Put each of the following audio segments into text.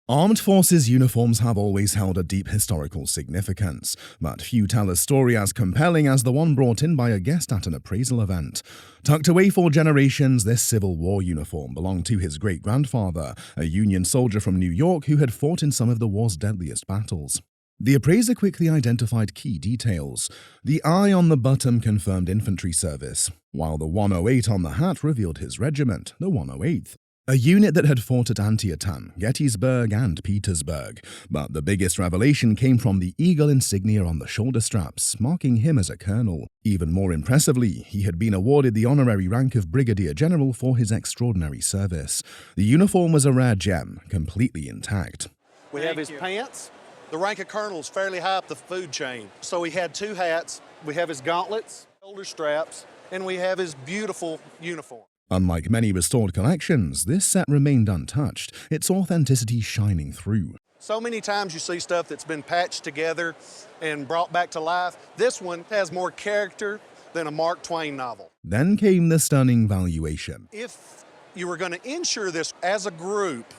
Armed forces uniforms have always held a deep historical significance, but few tell a story as compelling as the one brought in by a guest at an appraisal event. Tucked away for generations, this Civil War uniform belonged to his great-grandfather, a Union soldier from New York who had fought in some of the war's deadliest battles. The appraiser quickly identified key details. The eye on the button confirmed infantry service, while the 108 on the hat revealed his regiment, the 108th. A unit that had fought at Antietam, Gettysburg, and Petersburg. But the biggest revelation came from the eagle insignia on the shoulder straps, marking him as a colonel. Even more impressively, he had been awarded the honorary rank of brigadier general for his extraordinary service. The uniform was a rare gem, completely intact. We have his pants. The rank of colonel is fairly high up the food chain. So he had two hats. We have his gauntlets, shoulder straps, and we have his beautiful uniform. Unlike many restored collections, this set remained untouched, its authenticity shining through. So many times you see stuff that's been patched together and brought back to life. This one has more character than a Mark Twain novel. Then came the stunning valuation. If you were going to insure this as a group,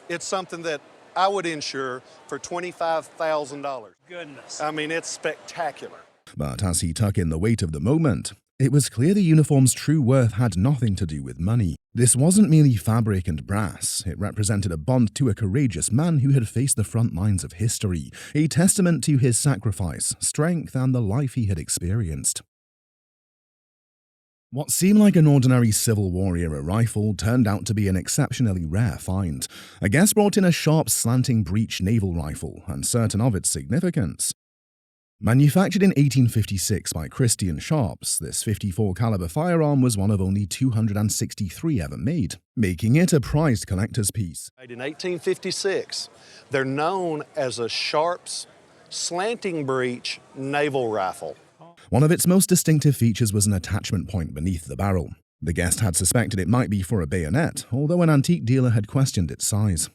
it's something that I would insure for $25,000. Goodness. I mean, it's spectacular. But as he took in the weight of the moment, it was clear the uniform's true worth had nothing to do with money. This wasn't merely fabric and brass, it represented a bond to a courageous man who had faced the front lines of history, a testament to his sacrifice, strength, and the life he had experienced. What seemed like an ordinary Civil War-era rifle turned out to be an exceptionally rare find. A guest brought in a sharp, slanting breech naval rifle, uncertain of its significance. Manufactured in 1856 by Christian Sharps, this .54 caliber firearm was one of only 263 ever made, making it a prized collector's piece. In 1856, they're known as a Sharps slanting breech naval rifle. One of its most distinctive features was an attachment point beneath the barrel. The guest had suspected it might be for a bayonet, although an antique dealer had questioned its size.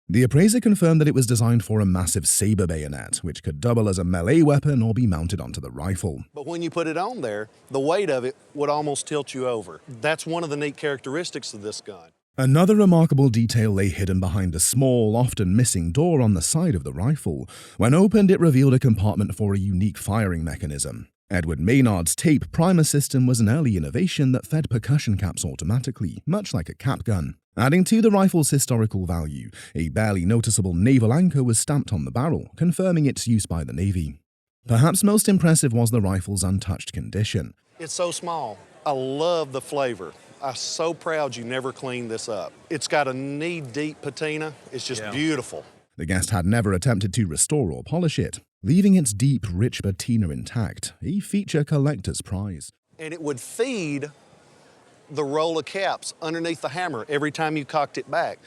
The appraiser confirmed that it was designed for a massive saber bayonet, which could double as a melee weapon or be mounted onto the rifle. But when you put it on there, the weight of it would almost tilt you over. That's one of the neat characteristics of this gun. Another remarkable detail lay hidden behind a small, often missing door on the side of the rifle. When opened, it revealed a compartment for a unique firing mechanism. Edward Maynard's tape primer system was an early innovation that fed percussion caps automatically, much like a cap gun. Adding to the rifle's historical value, a barely noticeable naval anchor was stamped on the barrel, confirming its use by the Navy. Perhaps most impressive was the rifle's untouched condition. It's so small. I love the flavor. I'm so proud you never cleaned this up. It's got a knee-deep patina. It's just beautiful. The guest had never attempted to restore or polish it, leaving its deep, rich patina intact, a feature collector's prize. And it would feed the roll of caps underneath the hammer every time you cocked it back.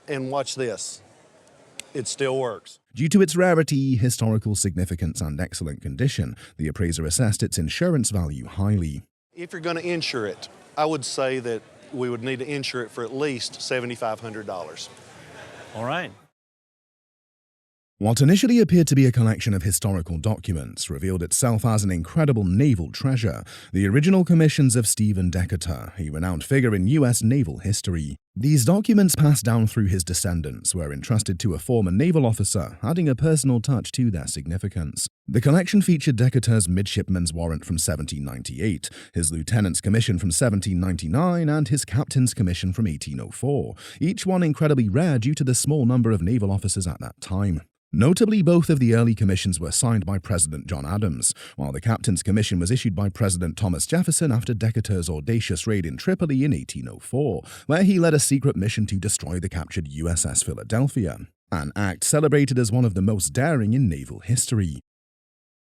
And watch this. It still works. Due to its rarity, historical significance, and excellent condition, the appraiser assessed its insurance value highly. If you're going to insure it, I would say that we would need to insure it for at least $7,500. All right. What initially appeared to be a collection of historical documents revealed itself as an incredible naval treasure, the original commissions of Stephen Decatur, a renowned figure in U.S. naval history. These documents passed down through his descendants were entrusted to a former naval officer, adding a personal touch to their significance. The collection featured Decatur's midshipman's warrant from 1798, his lieutenant's commission from 1799, and his captain's commission from 1804, each one incredibly rare due to the small number of naval officers at that time. Notably, both of the early commissions were signed by President John Adams, while the captain's commission was issued by President Thomas Jefferson after Decatur's audacious raid in Tripoli in 1804, where he led a secret mission to destroy the captured USS Philadelphia, an act celebrated as one of the most daring in naval history.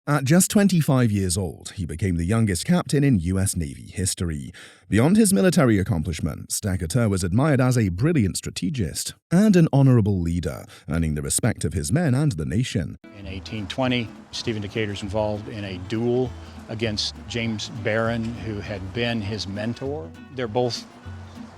At just 25 years old, he became the youngest captain in U.S. Navy history. Beyond his military accomplishments, Decatur was admired as a brilliant strategist and an honorable leader, earning the respect of his men and the nation. In 1820, Stephen Decatur's involved in a duel against James Barron, who had been his mentor. They're both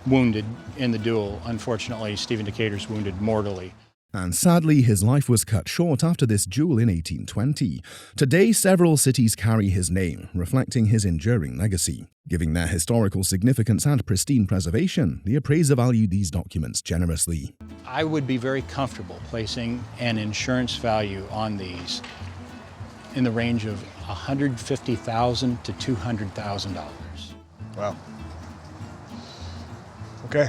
wounded in the duel. Unfortunately, Stephen Decatur's wounded mortally. And sadly, his life was cut short after this duel in 1820. Today, several cities carry his name, reflecting his enduring legacy. Giving their historical significance and pristine preservation, the appraiser valued these documents generously. I would be very comfortable placing an insurance value on these in the range of $150,000 to $200,000. Wow. Okay.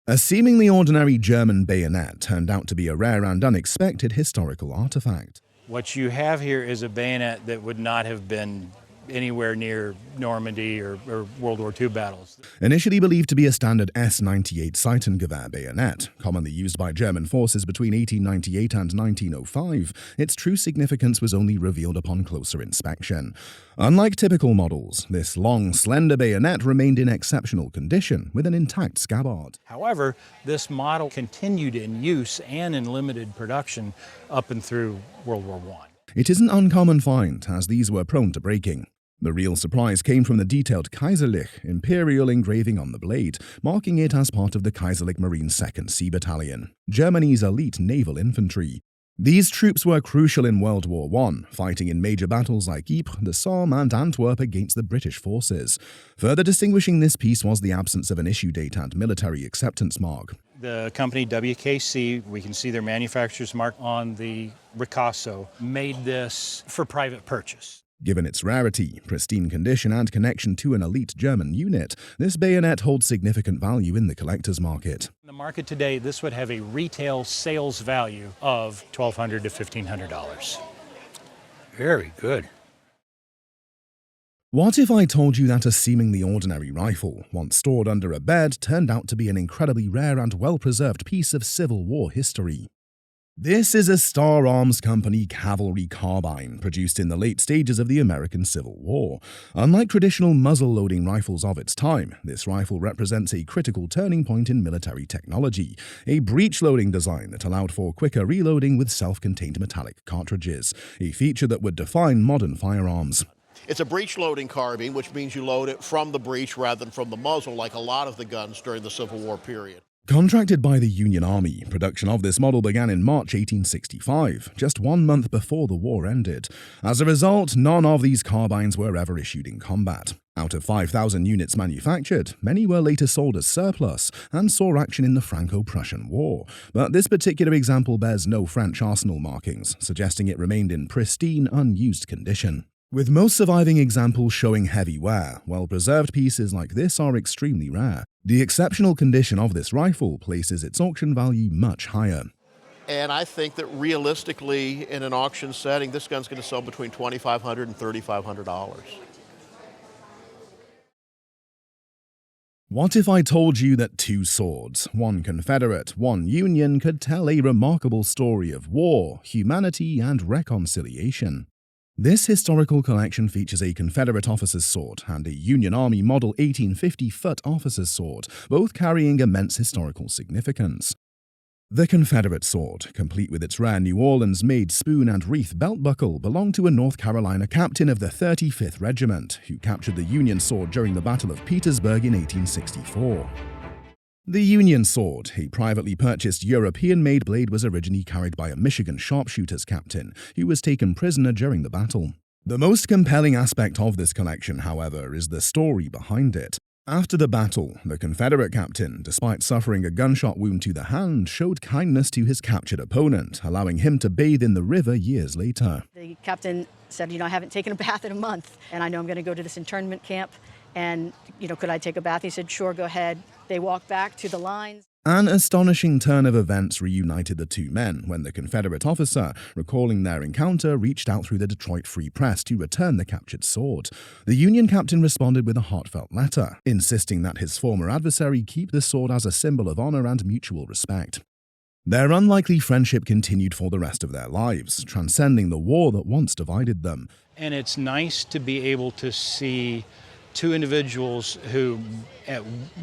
A seemingly ordinary German bayonet turned out to be a rare and unexpected historical artifact. What you have here is a bayonet that would not have been anywhere near Normandy or World War II battles. Initially believed to be a standard S-98 Seitengewehr bayonet, commonly used by German forces between 1898 and 1905, its true significance was only revealed upon closer inspection. Unlike typical models, this long, slender bayonet remained in exceptional condition, with an intact scabbard. However, this model continued in use and in limited production up and through World War I. It is an uncommon find, as these were prone to breaking. The real surprise came from the detailed Kaiserlich imperial engraving on the blade, marking it as part of the Kaiserlich Marine 2nd Sea Battalion, Germany's elite naval infantry. These troops were crucial in World War I, fighting in major battles like Ypres, the Somme, and Antwerp against the British forces. Further distinguishing this piece was the absence of an issue date and military acceptance mark. The company WKC, we can see their manufacturer's mark on the Ricasso, made this for private purchase. Given its rarity, pristine condition, and connection to an elite German unit, this bayonet holds significant value in the collector's market. In the market today, this would have a retail sales value of $1,200 to $1,500. Very good. What if I told you that a seemingly ordinary rifle, once stored under a bed, turned out to be an incredibly rare and well-preserved piece of Civil War history? This is a Star Arms Company cavalry carbine produced in the late stages of the American Civil War. Unlike traditional muzzle-loading rifles of its time, this rifle represents a critical turning point in military technology, a breech-loading design that allowed for quicker reloading with self-contained metallic cartridges, a feature that would define modern firearms. It's a breech-loading carbine, which means you load it from the breech rather than from the muzzle, like a lot of the guns during the Civil War period. Contracted by the Union Army, production of this model began in March 1865, just 1 month before the war ended. As a result, none of these carbines were ever issued in combat. Out of 5,000 units manufactured, many were later sold as surplus and saw action in the Franco-Prussian War. But this particular example bears no French arsenal markings, suggesting it remained in pristine, unused condition. With most surviving examples showing heavy wear, well-preserved pieces like this are extremely rare. The exceptional condition of this rifle places its auction value much higher. And I think that realistically, in an auction setting, this gun's going to sell between $2,500 and $3,500. What if I told you that two swords, one Confederate, one Union, could tell a remarkable story of war, humanity, and reconciliation? This historical collection features a Confederate officer's sword and a Union Army Model 1850 foot officer's sword, both carrying immense historical significance. The Confederate sword, complete with its rare New Orleans-made spoon and wreath belt buckle, belonged to a North Carolina captain of the 35th Regiment, who captured the Union sword during the Battle of Petersburg in 1864. The Union sword, a privately purchased European-made blade, was originally carried by a Michigan sharpshooters captain, who was taken prisoner during the battle. The most compelling aspect of this collection, however, is the story behind it. After the battle, the Confederate captain, despite suffering a gunshot wound to the hand, showed kindness to his captured opponent, allowing him to bathe in the river years later. The captain said, I haven't taken a bath in a month, and I know I'm going to go to this internment camp, and, could I take a bath? He said, sure, go ahead. They walked back to the lines. An astonishing turn of events reunited the two men when the Confederate officer, recalling their encounter, reached out through the Detroit Free Press to return the captured sword. The Union captain responded with a heartfelt letter, insisting that his former adversary keep the sword as a symbol of honor and mutual respect. Their unlikely friendship continued for the rest of their lives, transcending the war that once divided them. And it's nice to be able to see two individuals who,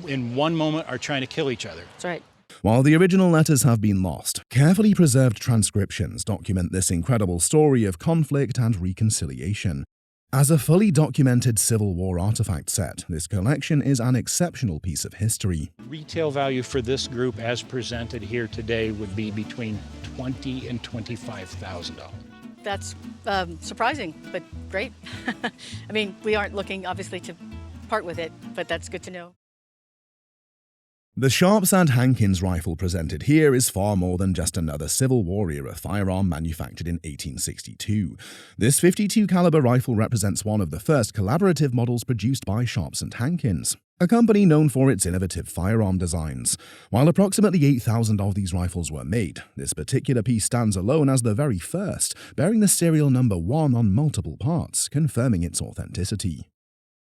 in one moment, are trying to kill each other. That's right. While the original letters have been lost, carefully preserved transcriptions document this incredible story of conflict and reconciliation. As a fully documented Civil War artifact set, this collection is an exceptional piece of history. Retail value for this group as presented here today would be between $20,000 and $25,000. That's surprising, but great. I mean, we aren't looking, obviously, to part with it, but that's good to know. The Sharps and Hankins rifle presented here is far more than just another Civil War era firearm manufactured in 1862. This .52 caliber rifle represents one of the first collaborative models produced by Sharps and Hankins, a company known for its innovative firearm designs. While approximately 8,000 of these rifles were made, this particular piece stands alone as the very first, bearing the serial number 1 on multiple parts, confirming its authenticity.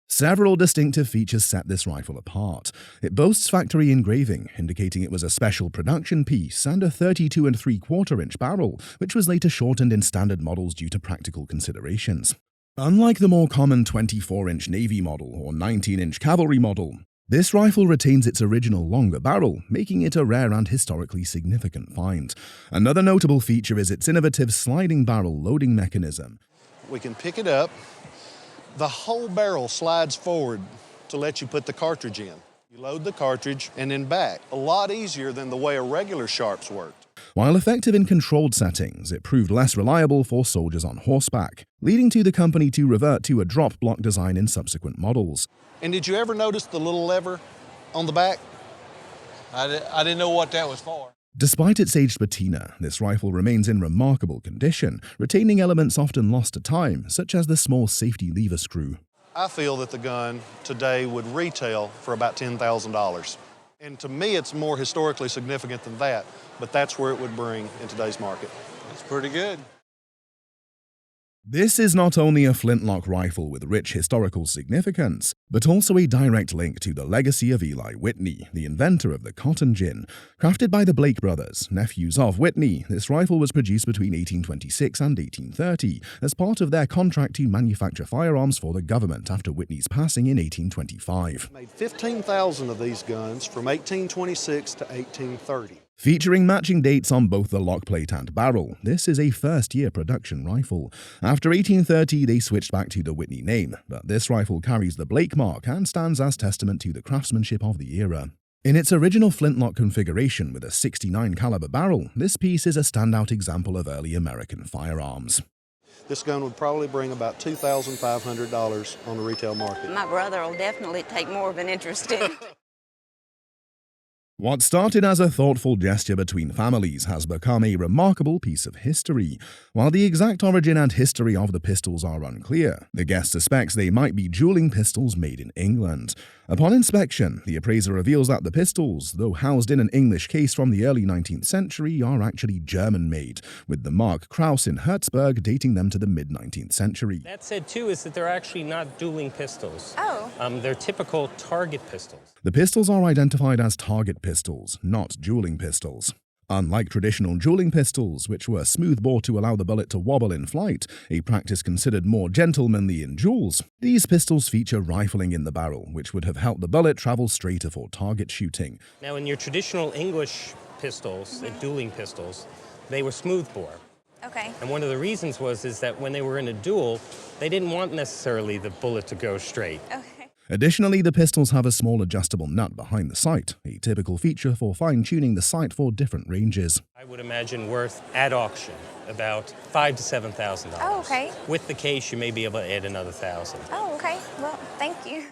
Several distinctive features set this rifle apart. It boasts factory engraving, indicating it was a special production piece, and a 32 3/4 inch barrel, which was later shortened in standard models due to practical considerations. Unlike the more common 24-inch Navy model or 19-inch cavalry model, this rifle retains its original longer barrel, making it a rare and historically significant find. Another notable feature is its innovative sliding barrel loading mechanism. We can pick it up. The whole barrel slides forward to let you put the cartridge in. You load the cartridge and then back. A lot easier than the way a regular Sharps worked. While effective in controlled settings, it proved less reliable for soldiers on horseback, leading to the company to revert to a drop block design in subsequent models. And did you ever notice the little lever on the back? I didn't know what that was for. Despite its aged patina, this rifle remains in remarkable condition, retaining elements often lost to time, such as the small safety lever screw. I feel that the gun today would retail for about $10,000. And to me, it's more historically significant than that, but that's where it would bring in today's market. That's pretty good. This is not only a flintlock rifle with rich historical significance, but also a direct link to the legacy of Eli Whitney, the inventor of the cotton gin. Crafted by the Blake brothers, nephews of Whitney, this rifle was produced between 1826 and 1830 as part of their contract to manufacture firearms for the government after Whitney's passing in 1825. Made 15,000 of these guns from 1826 to 1830. Featuring matching dates on both the lock plate and barrel, this is a first-year production rifle. After 1830, they switched back to the Whitney name, but this rifle carries the Blake mark and stands as testament to the craftsmanship of the era. In its original flintlock configuration with a .69 caliber barrel, this piece is a standout example of early American firearms. This gun would probably bring about $2,500 on the retail market. My brother will definitely take more of an interest in it. What started as a thoughtful gesture between families has become a remarkable piece of history. While the exact origin and history of the pistols are unclear, the guest suspects they might be dueling pistols made in England. Upon inspection, the appraiser reveals that the pistols, though housed in an English case from the early 19th century, are actually German-made, with the Mark Krauss in Hertzberg dating them to the mid-19th century. That said, too, is that they're actually not dueling pistols. Oh. They're typical target pistols. The pistols are identified as target pistols, not dueling pistols. Unlike traditional dueling pistols, which were smooth-bore to allow the bullet to wobble in flight, a practice considered more gentlemanly in duels, these pistols feature rifling in the barrel, which would have helped the bullet travel straighter for target shooting. Now, in your traditional English pistols, dueling pistols, they were smooth-bore. Okay. And one of the reasons is that when they were in a duel, they didn't want necessarily the bullet to go straight. Okay. Additionally, the pistols have a small adjustable nut behind the sight, a typical feature for fine-tuning the sight for different ranges. I would imagine worth, at auction, about $5,000 to $7,000. Oh, okay. With the case, you may be able to add another $1,000. Oh, okay. Well, thank you.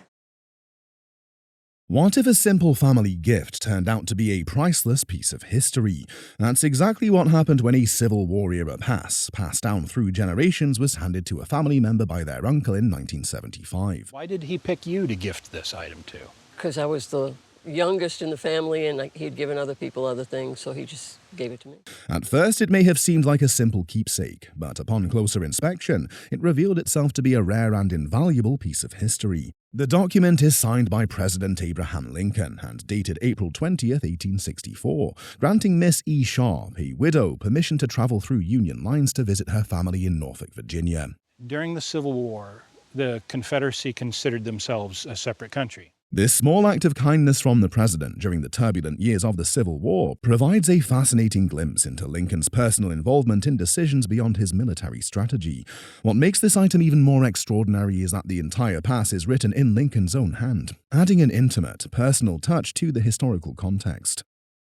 What if a simple family gift turned out to be a priceless piece of history? That's exactly what happened when a Civil War-era pass, passed down through generations, was handed to a family member by their uncle in 1975. Why did he pick you to gift this item to? Because I was the youngest in the family and he'd given other people other things, so he just gave it to me. At first, it may have seemed like a simple keepsake, but upon closer inspection, it revealed itself to be a rare and invaluable piece of history. The document is signed by President Abraham Lincoln and dated April 20th, 1864, granting Miss E. Sharp, a widow, permission to travel through Union lines to visit her family in Norfolk, Virginia. During the Civil War, the Confederacy considered themselves a separate country. This small act of kindness from the president during the turbulent years of the Civil War provides a fascinating glimpse into Lincoln's personal involvement in decisions beyond his military strategy. What makes this item even more extraordinary is that the entire pass is written in Lincoln's own hand, adding an intimate, personal touch to the historical context.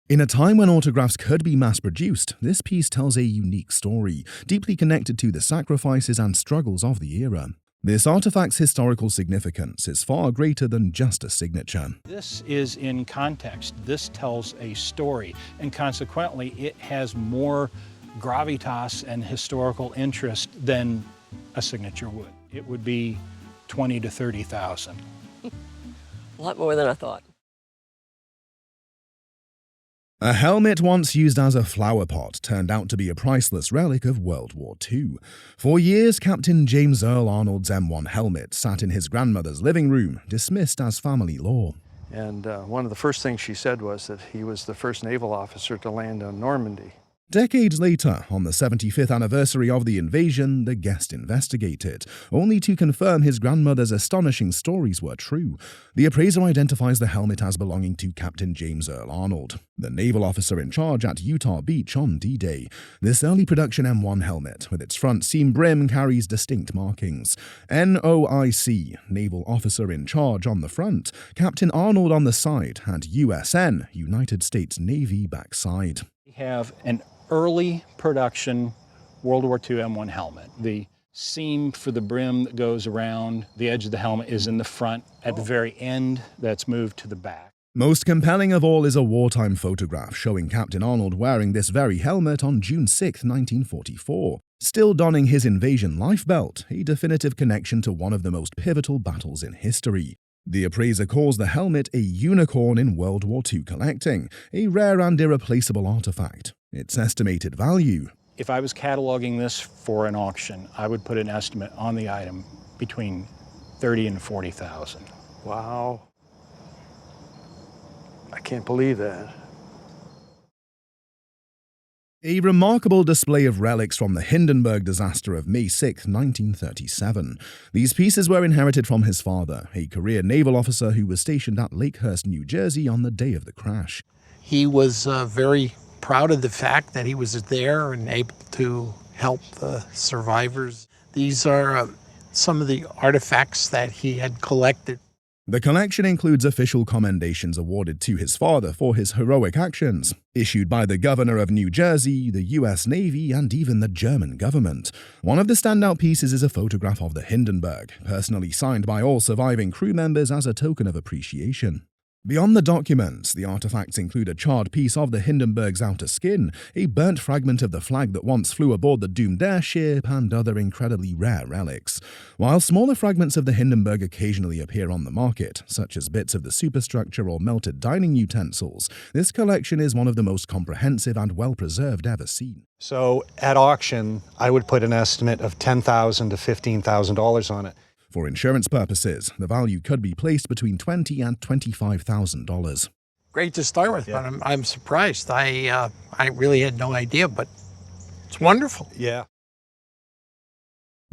In a time when autographs could be mass-produced, this piece tells a unique story, deeply connected to the sacrifices and struggles of the era. This artifact's historical significance is far greater than just a signature. This is in context. This tells a story, and consequently, it has more gravitas and historical interest than a signature would. It would be 20 to 30,000. A lot more than I thought. A helmet once used as a flower pot turned out to be a priceless relic of World War II. For years, Captain James Earl Arnold's M1 helmet sat in his grandmother's living room, dismissed as family lore. And one of the first things she said was that he was the first naval officer to land on Normandy. Decades later, on the 75th anniversary of the invasion, the guest investigated, only to confirm his grandmother's astonishing stories were true. The appraiser identifies the helmet as belonging to Captain James Earl Arnold, the naval officer in charge at Utah Beach on D-Day. This early production M1 helmet, with its front seam brim, carries distinct markings. NOIC, Naval Officer in Charge on the front, Captain Arnold on the side, and USN, United States Navy backside. We have an early production World War II M1 helmet. The seam for the brim that goes around the edge of the helmet is in the front. At the very end, that's moved to the back. Most compelling of all is a wartime photograph showing Captain Arnold wearing this very helmet on June 6, 1944. Still donning his invasion lifebelt, a definitive connection to one of the most pivotal battles in history. The appraiser calls the helmet a unicorn in World War II collecting, a rare and irreplaceable artifact. Its estimated value. If I was cataloging this for an auction, I would put an estimate on the item between $30,000 and $40,000. Wow. I can't believe that. A remarkable display of relics from the Hindenburg disaster of May 6, 1937. These pieces were inherited from his father, a career naval officer who was stationed at Lakehurst, New Jersey on the day of the crash. He was very proud of the fact that he was there and able to help the survivors. These are some of the artifacts that he had collected. The collection includes official commendations awarded to his father for his heroic actions, issued by the governor of New Jersey, the U.S. Navy, and even the German government. One of the standout pieces is a photograph of the Hindenburg, personally signed by all surviving crew members as a token of appreciation. Beyond the documents, the artifacts include a charred piece of the Hindenburg's outer skin, a burnt fragment of the flag that once flew aboard the doomed airship, and other incredibly rare relics. While smaller fragments of the Hindenburg occasionally appear on the market, such as bits of the superstructure or melted dining utensils, this collection is one of the most comprehensive and well-preserved ever seen. So at auction, I would put an estimate of $10,000 to $15,000 on it. For insurance purposes, the value could be placed between $20,000 and $25,000. Great to start with, but I'm surprised. I really had no idea, but it's wonderful. Yeah.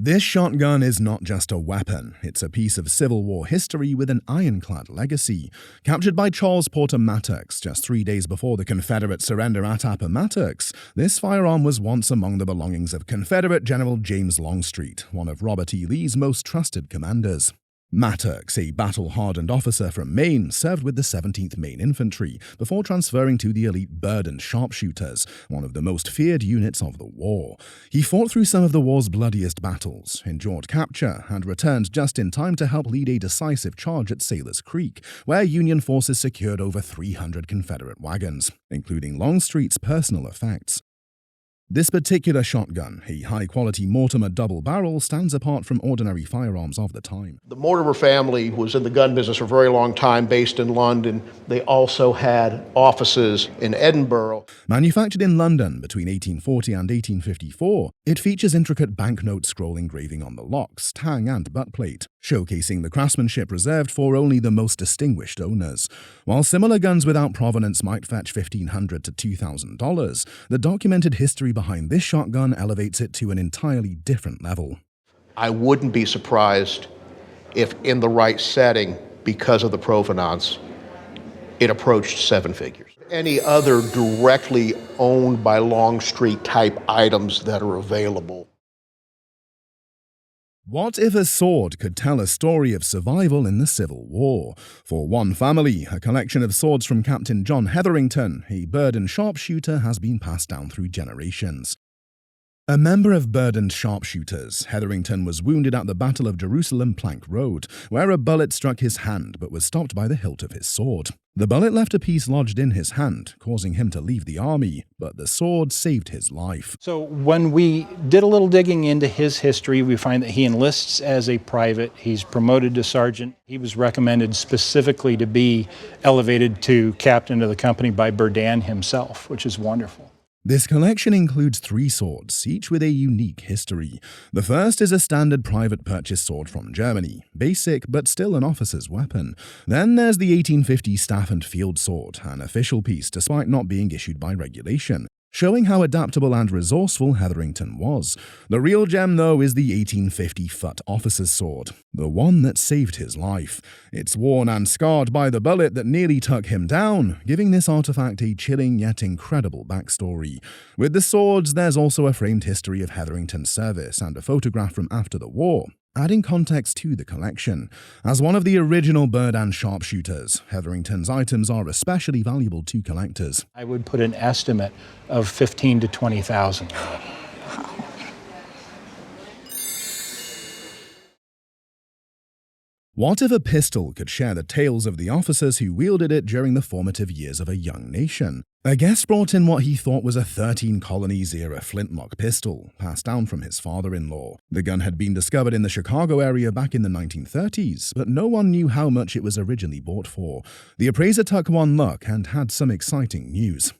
This shotgun is not just a weapon, it's a piece of Civil War history with an ironclad legacy. Captured by Charles Porter Mattox just 3 days before the Confederate surrender at Appomattox, this firearm was once among the belongings of Confederate General James Longstreet, one of Robert E. Lee's most trusted commanders. Mattox, a battle-hardened officer from Maine, served with the 17th Maine Infantry before transferring to the elite Berdan Sharpshooters, one of the most feared units of the war. He fought through some of the war's bloodiest battles, endured capture, and returned just in time to help lead a decisive charge at Sailor's Creek, where Union forces secured over 300 Confederate wagons, including Longstreet's personal effects. This particular shotgun, a high-quality Mortimer double barrel, stands apart from ordinary firearms of the time. The Mortimer family was in the gun business for a very long time, based in London. They also had offices in Edinburgh. Manufactured in London between 1840 and 1854, it features intricate banknote scroll engraving on the locks, tang, and butt plate, showcasing the craftsmanship reserved for only the most distinguished owners. While similar guns without provenance might fetch $1,500 to $2,000, the documented history behind this shotgun elevates it to an entirely different level. I wouldn't be surprised if, in the right setting, because of the provenance, it approached seven figures. Any other directly owned by Longstreet type items that are available. What if a sword could tell a story of survival in the Civil War? For one family, a collection of swords from Captain John Hetherington, a bird and sharpshooter, has been passed down through generations. A member of Burden's sharpshooters, Hetherington was wounded at the Battle of Jerusalem Plank Road, where a bullet struck his hand but was stopped by the hilt of his sword. The bullet left a piece lodged in his hand, causing him to leave the army, but the sword saved his life. So when we did a little digging into his history, we find that he enlists as a private. He's promoted to sergeant. He was recommended specifically to be elevated to captain of the company by Burdan himself, which is wonderful. This collection includes 3 swords, each with a unique history. The first is a standard private purchase sword from Germany, basic but still an officer's weapon. Then there's the 1850 staff and field sword, an official piece despite not being issued by regulation, showing how adaptable and resourceful Hetherington was. The real gem, though, is the 1850 Foot officer's sword, the one that saved his life. It's worn and scarred by the bullet that nearly took him down, giving this artifact a chilling yet incredible backstory. With the swords, there's also a framed history of Hetherington's service and a photograph from after the war, adding context to the collection. As one of the original Burdan sharpshooters, Hetherington's items are especially valuable to collectors. I would put an estimate of $15,000 to $20,000. What if a pistol could share the tales of the officers who wielded it during the formative years of a young nation? A guest brought in what he thought was a 13 colonies-era flintlock pistol, passed down from his father-in-law. The gun had been discovered in the Chicago area back in the 1930s, but no one knew how much it was originally bought for. The appraiser took one look and had some exciting news.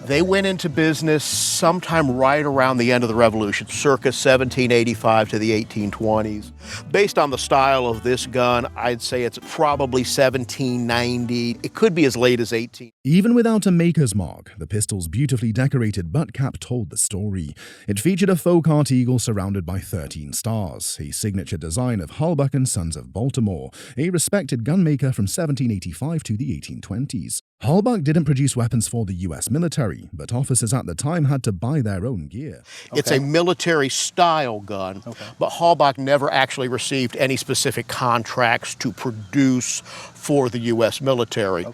They went into business sometime right around the end of the Revolution, circa 1785 to the 1820s. Based on the style of this gun, I'd say it's probably 1790. It could be as late as 18. Even without a maker's mark, the pistol's beautifully decorated butt cap told the story. It featured a folk-art eagle surrounded by 13 stars, a signature design of Halbach and Sons of Baltimore, a respected gunmaker from 1785 to the 1820s. Halbach didn't produce weapons for the U.S. military, but officers at the time had to buy their own gear. It's a military-style gun, but Halbach never actually received any specific contracts to produce for the U.S. military.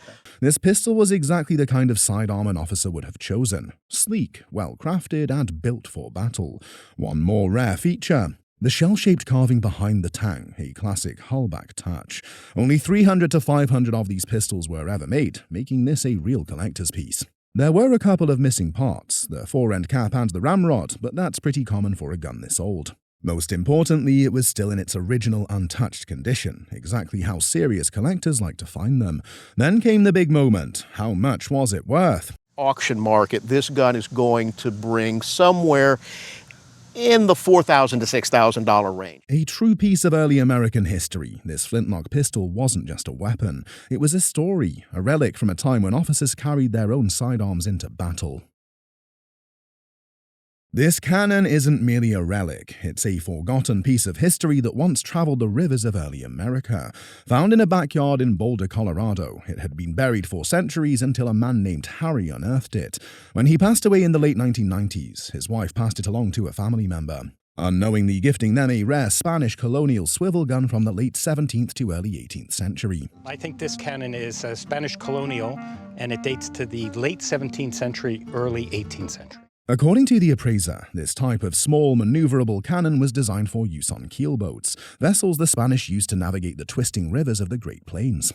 This pistol was exactly the kind of sidearm an officer would have chosen. Sleek, well-crafted, and built for battle. One more rare feature: the shell-shaped carving behind the tang, a classic Halbach touch. Only 300 to 500 of these pistols were ever made, making this a real collector's piece. There were a couple of missing parts, the fore-end cap and the ramrod, but that's pretty common for a gun this old. Most importantly, it was still in its original untouched condition, exactly how serious collectors like to find them. Then came the big moment. How much was it worth? Auction market, this gun is going to bring somewhere in the $4,000 to $6,000 range. A true piece of early American history, this flintlock pistol wasn't just a weapon. It was a story, a relic from a time when officers carried their own sidearms into battle. This cannon isn't merely a relic, it's a forgotten piece of history that once traveled the rivers of early America. Found in a backyard in Boulder, Colorado, it had been buried for centuries until a man named Harry unearthed it. When he passed away in the late 1990s, his wife passed it along to a family member, unknowingly gifting them a rare Spanish colonial swivel gun from the late 17th to early 18th century. I think this cannon is a Spanish colonial, and it dates to the late 17th century, early 18th century. According to the appraiser, this type of small, maneuverable cannon was designed for use on keelboats, vessels the Spanish used to navigate the twisting rivers of the Great Plains.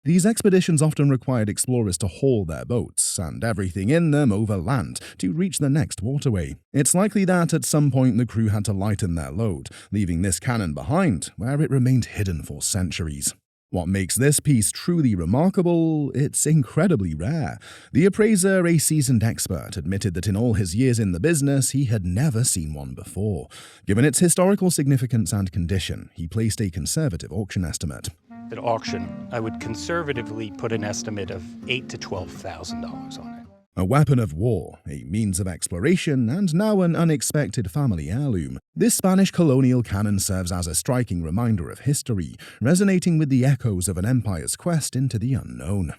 These expeditions often required explorers to haul their boats, and everything in them, over land, to reach the next waterway. It's likely that at some point the crew had to lighten their load, leaving this cannon behind, where it remained hidden for centuries. What makes this piece truly remarkable? It's incredibly rare. The appraiser, a seasoned expert, admitted that in all his years in the business, he had never seen one before. Given its historical significance and condition, he placed a conservative auction estimate. At auction, I would conservatively put an estimate of $8,000 to $12,000 on it. A weapon of war, a means of exploration, and now an unexpected family heirloom, this Spanish colonial cannon serves as a striking reminder of history, resonating with the echoes of an empire's quest into the unknown.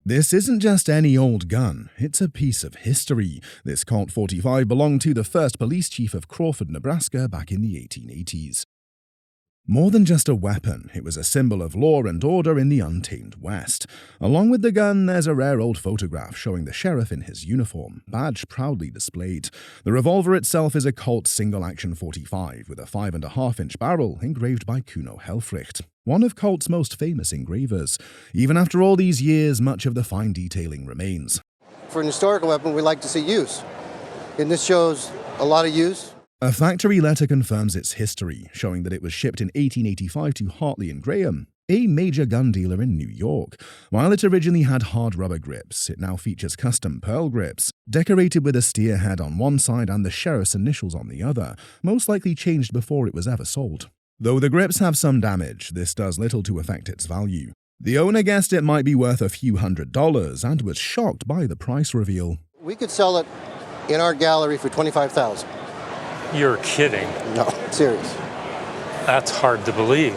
This isn't just any old gun, it's a piece of history. This Colt 45 belonged to the first police chief of Crawford, Nebraska back in the 1880s. More than just a weapon, it was a symbol of law and order in the untamed West. Along with the gun, there's a rare old photograph showing the sheriff in his uniform, badge proudly displayed. The revolver itself is a Colt single-action 45 with a 5.5-inch barrel engraved by Kuno Helfricht, one of Colt's most famous engravers. Even after all these years, much of the fine detailing remains. For an historical weapon, we like to see use, and this shows a lot of use. A factory letter confirms its history, showing that it was shipped in 1885 to Hartley & Graham, a major gun dealer in New York. While it originally had hard rubber grips, it now features custom pearl grips, decorated with a steer head on one side and the sheriff's initials on the other, most likely changed before it was ever sold. Though the grips have some damage, this does little to affect its value. The owner guessed it might be worth a few $100s and was shocked by the price reveal. We could sell it in our gallery for $25,000. You're kidding. No, serious. That's hard to believe.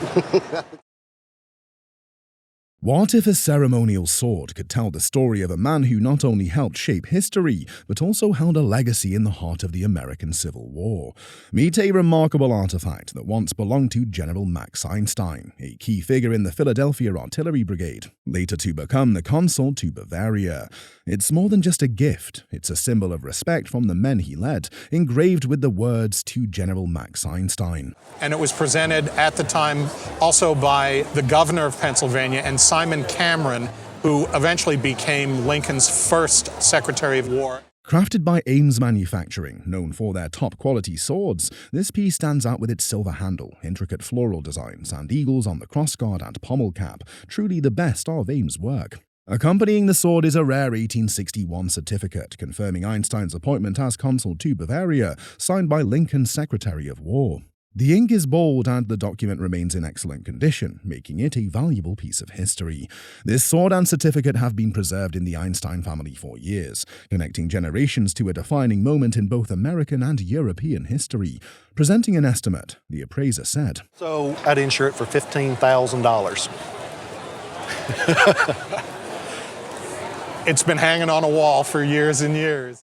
What if a ceremonial sword could tell the story of a man who not only helped shape history, but also held a legacy in the heart of the American Civil War? Meet a remarkable artifact that once belonged to General Max Einstein, a key figure in the Philadelphia Artillery Brigade, later to become the consul to Bavaria. It's more than just a gift, it's a symbol of respect from the men he led, engraved with the words "to General Max Einstein." And it was presented at the time also by the governor of Pennsylvania and Simon Cameron, who eventually became Lincoln's first Secretary of War. Crafted by Ames Manufacturing, known for their top-quality swords, this piece stands out with its silver handle, intricate floral designs, and eagles on the crossguard and pommel cap, truly the best of Ames' work. Accompanying the sword is a rare 1861 certificate confirming Einstein's appointment as consul to Bavaria, signed by Lincoln's Secretary of War. The ink is bold and the document remains in excellent condition, making it a valuable piece of history. This sword and certificate have been preserved in the Einstein family for years, connecting generations to a defining moment in both American and European history. Presenting an estimate, the appraiser said, "So I'd insure it for $15,000. It's been hanging on a wall for years and years.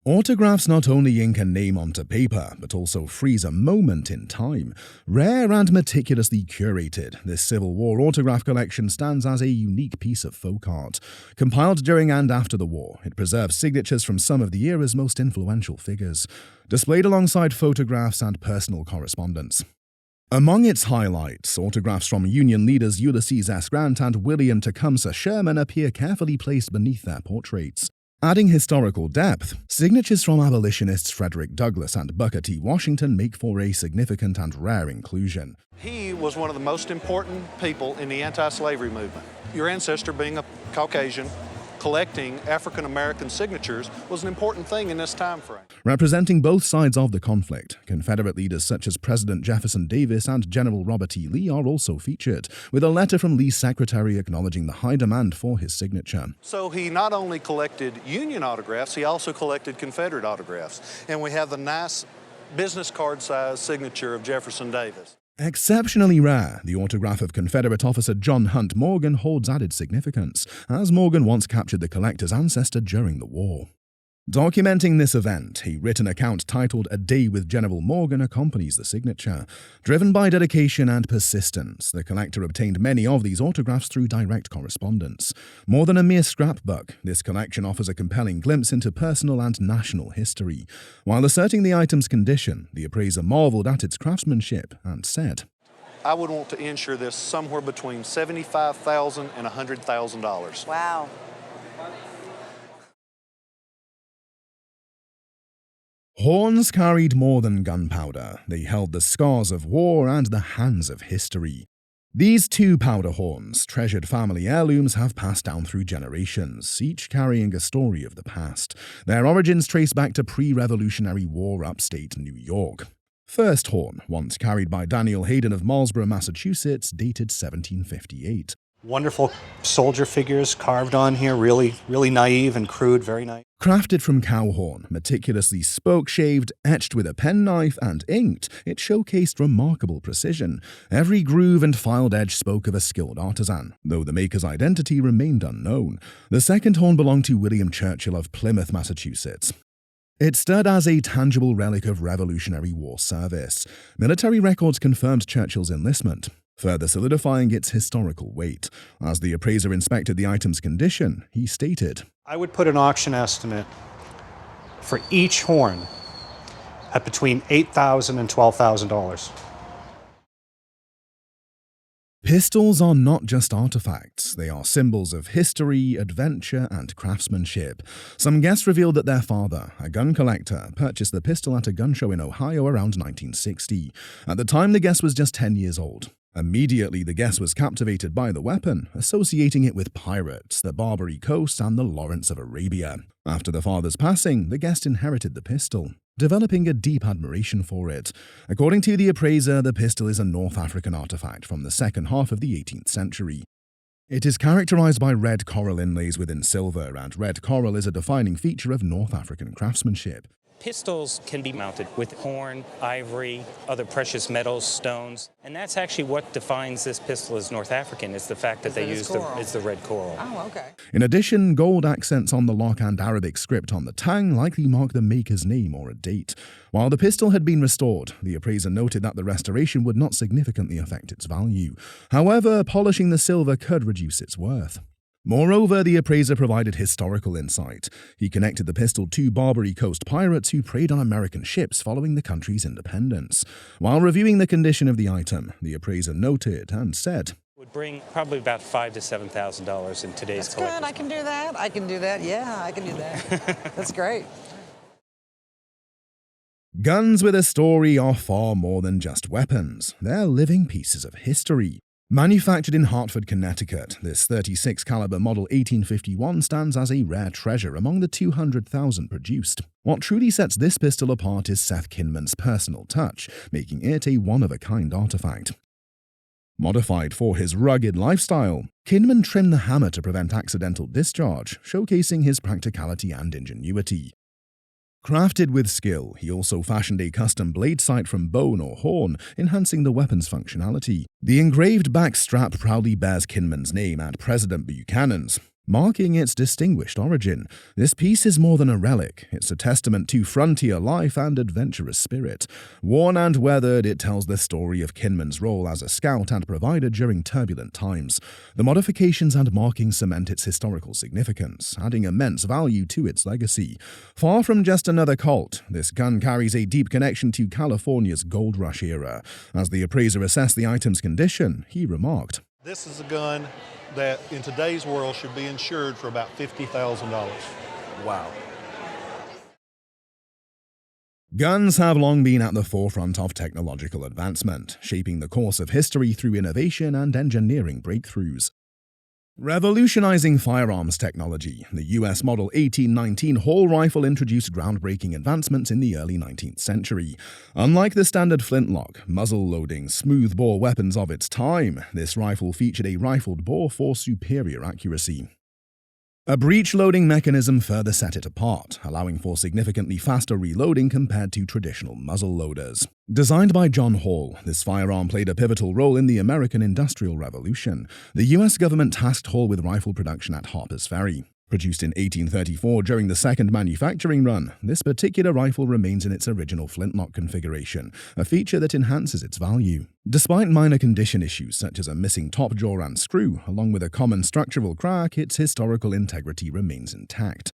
Autographs not only ink a name onto paper, but also freeze a moment in time. Rare and meticulously curated, this Civil War autograph collection stands as a unique piece of folk art. Compiled during and after the war, it preserves signatures from some of the era's most influential figures, displayed alongside photographs and personal correspondence. Among its highlights, autographs from Union leaders Ulysses S. Grant and William Tecumseh Sherman appear carefully placed beneath their portraits. Adding historical depth, signatures from abolitionists Frederick Douglass and Booker T. Washington make for a significant and rare inclusion. He was one of the most important people in the anti-slavery movement. Your ancestor, being a Caucasian, collecting African-American signatures was an important thing in this time frame. Representing both sides of the conflict, Confederate leaders such as President Jefferson Davis and General Robert E. Lee are also featured, with a letter from Lee's secretary acknowledging the high demand for his signature. So he not only collected Union autographs, he also collected Confederate autographs. And we have the nice business card size signature of Jefferson Davis. Exceptionally rare, the autograph of Confederate officer John Hunt Morgan holds added significance, as Morgan once captured the collector's ancestor during the war. Documenting this event, a written account titled "A Day with General Morgan" accompanies the signature. Driven by dedication and persistence, the collector obtained many of these autographs through direct correspondence. More than a mere scrapbook, this collection offers a compelling glimpse into personal and national history. While asserting the item's condition, the appraiser marveled at its craftsmanship and said, I would want to insure this somewhere between $75,000 and $100,000. Wow. Horns carried more than gunpowder. They held the scars of war and the hands of history. These two powder horns, treasured family heirlooms, have passed down through generations, each carrying a story of the past. Their origins trace back to pre-Revolutionary War upstate New York. First horn, once carried by Daniel Hayden of Marlsboro, Massachusetts, dated 1758. Wonderful soldier figures carved on here, really naive and crude, very nice. Crafted from cow horn, meticulously spoke-shaved, etched with a penknife, and inked, it showcased remarkable precision. Every groove and filed edge spoke of a skilled artisan, though the maker's identity remained unknown. The second horn belonged to William Churchill of Plymouth, Massachusetts. It stood as a tangible relic of Revolutionary War service. Military records confirmed Churchill's enlistment, further solidifying its historical weight. As the appraiser inspected the item's condition, he stated, I would put an auction estimate for each horn at between $8,000 and $12,000. Pistols are not just artifacts, they are symbols of history, adventure, and craftsmanship. Some guests revealed that their father, a gun collector, purchased the pistol at a gun show in Ohio around 1960. At the time, the guest was just 10 years old. Immediately, the guest was captivated by the weapon, associating it with pirates, the Barbary Coast, and the Lawrence of Arabia. After the father's passing, the guest inherited the pistol, developing a deep admiration for it. According to the appraiser, the pistol is a North African artifact from the second half of the 18th century. It is characterized by red coral inlays within silver, and red coral is a defining feature of North African craftsmanship. Pistols can be mounted with horn, ivory, other precious metals, stones, and that's actually what defines this pistol as North African, is the fact that they use the red coral. Oh, okay. In addition, gold accents on the lock and Arabic script on the tang likely mark the maker's name or a date. While the pistol had been restored, the appraiser noted that the restoration would not significantly affect its value. However, polishing the silver could reduce its worth. Moreover, the appraiser provided historical insight. He connected the pistol to Barbary Coast pirates who preyed on American ships following the country's independence. While reviewing the condition of the item, the appraiser noted and said, Would bring probably about $5,000 to $7,000 in today's That's collector's good. I can do that. I can do that. Yeah, I can do that. That's great. Guns with a story are far more than just weapons. They're living pieces of history. Manufactured in Hartford, Connecticut, this .36 caliber Model 1851 stands as a rare treasure among the 200,000 produced. What truly sets this pistol apart is Seth Kinman's personal touch, making it a one-of-a-kind artifact. Modified for his rugged lifestyle, Kinman trimmed the hammer to prevent accidental discharge, showcasing his practicality and ingenuity. Crafted with skill, he also fashioned a custom blade sight from bone or horn, enhancing the weapon's functionality. The engraved back strap proudly bears Kinman's name and President Buchanan's, marking its distinguished origin. This piece is more than a relic. It's a testament to frontier life and adventurous spirit. Worn and weathered, it tells the story of Kinman's role as a scout and provider during turbulent times. The modifications and markings cement its historical significance, adding immense value to its legacy. Far from just another Colt, this gun carries a deep connection to California's gold rush era. As the appraiser assessed the item's condition, he remarked, This is a gun that in today's world should be insured for about $50,000. Wow. Guns have long been at the forefront of technological advancement, shaping the course of history through innovation and engineering breakthroughs. Revolutionizing firearms technology, the U.S. Model 1819 Hall rifle introduced groundbreaking advancements in the early 19th century. Unlike the standard flintlock, muzzle-loading, smooth-bore weapons of its time, this rifle featured a rifled bore for superior accuracy. A breech-loading mechanism further set it apart, allowing for significantly faster reloading compared to traditional muzzle loaders. Designed by John Hall, this firearm played a pivotal role in the American Industrial Revolution. The U.S. government tasked Hall with rifle production at Harper's Ferry. Produced in 1834 during the second manufacturing run, this particular rifle remains in its original flintlock configuration, a feature that enhances its value. Despite minor condition issues such as a missing top jaw and screw, along with a common structural crack, its historical integrity remains intact.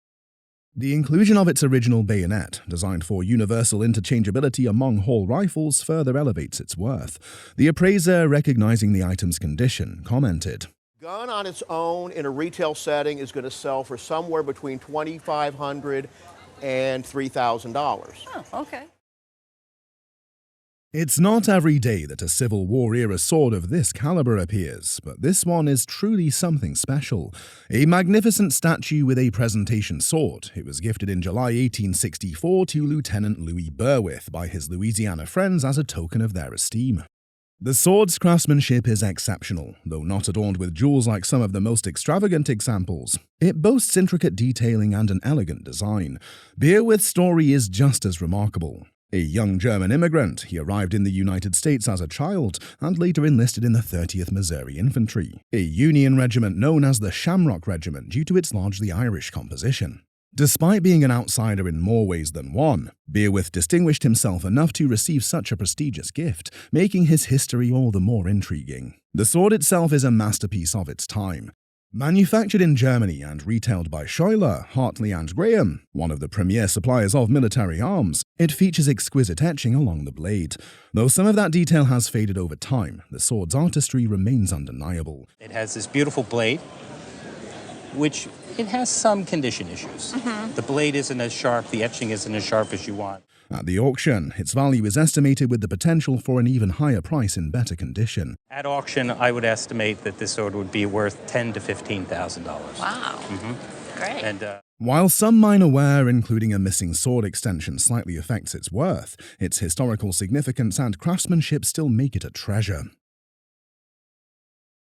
The inclusion of its original bayonet, designed for universal interchangeability among Hall rifles, further elevates its worth. The appraiser, recognizing the item's condition, commented, Gun on its own in a retail setting is going to sell for somewhere between $2,500 and $3,000. Oh, okay. It's not every day that a Civil War-era sword of this caliber appears, but this one is truly something special. A magnificent statue with a presentation sword, it was gifted in July 1864 to Lieutenant Louis Burwith by his Louisiana friends as a token of their esteem. The sword's craftsmanship is exceptional, though not adorned with jewels like some of the most extravagant examples. It boasts intricate detailing and an elegant design. Beowulf's story is just as remarkable. A young German immigrant, he arrived in the United States as a child and later enlisted in the 30th Missouri Infantry, a Union regiment known as the Shamrock Regiment due to its largely Irish composition. Despite being an outsider in more ways than one, Beowulf distinguished himself enough to receive such a prestigious gift, making his history all the more intriguing. The sword itself is a masterpiece of its time. Manufactured in Germany and retailed by Schuyler, Hartley and Graham, one of the premier suppliers of military arms, it features exquisite etching along the blade. Though some of that detail has faded over time, the sword's artistry remains undeniable. It has this beautiful blade, which it has some condition issues. The blade isn't as sharp, the etching isn't as sharp as you want. At the auction, its value is estimated with the potential for an even higher price in better condition. At auction, I would estimate that this sword would be worth $10,000 to $15,000. Wow. Great. And While some minor wear, including a missing sword extension, slightly affects its worth, its historical significance and craftsmanship still make it a treasure.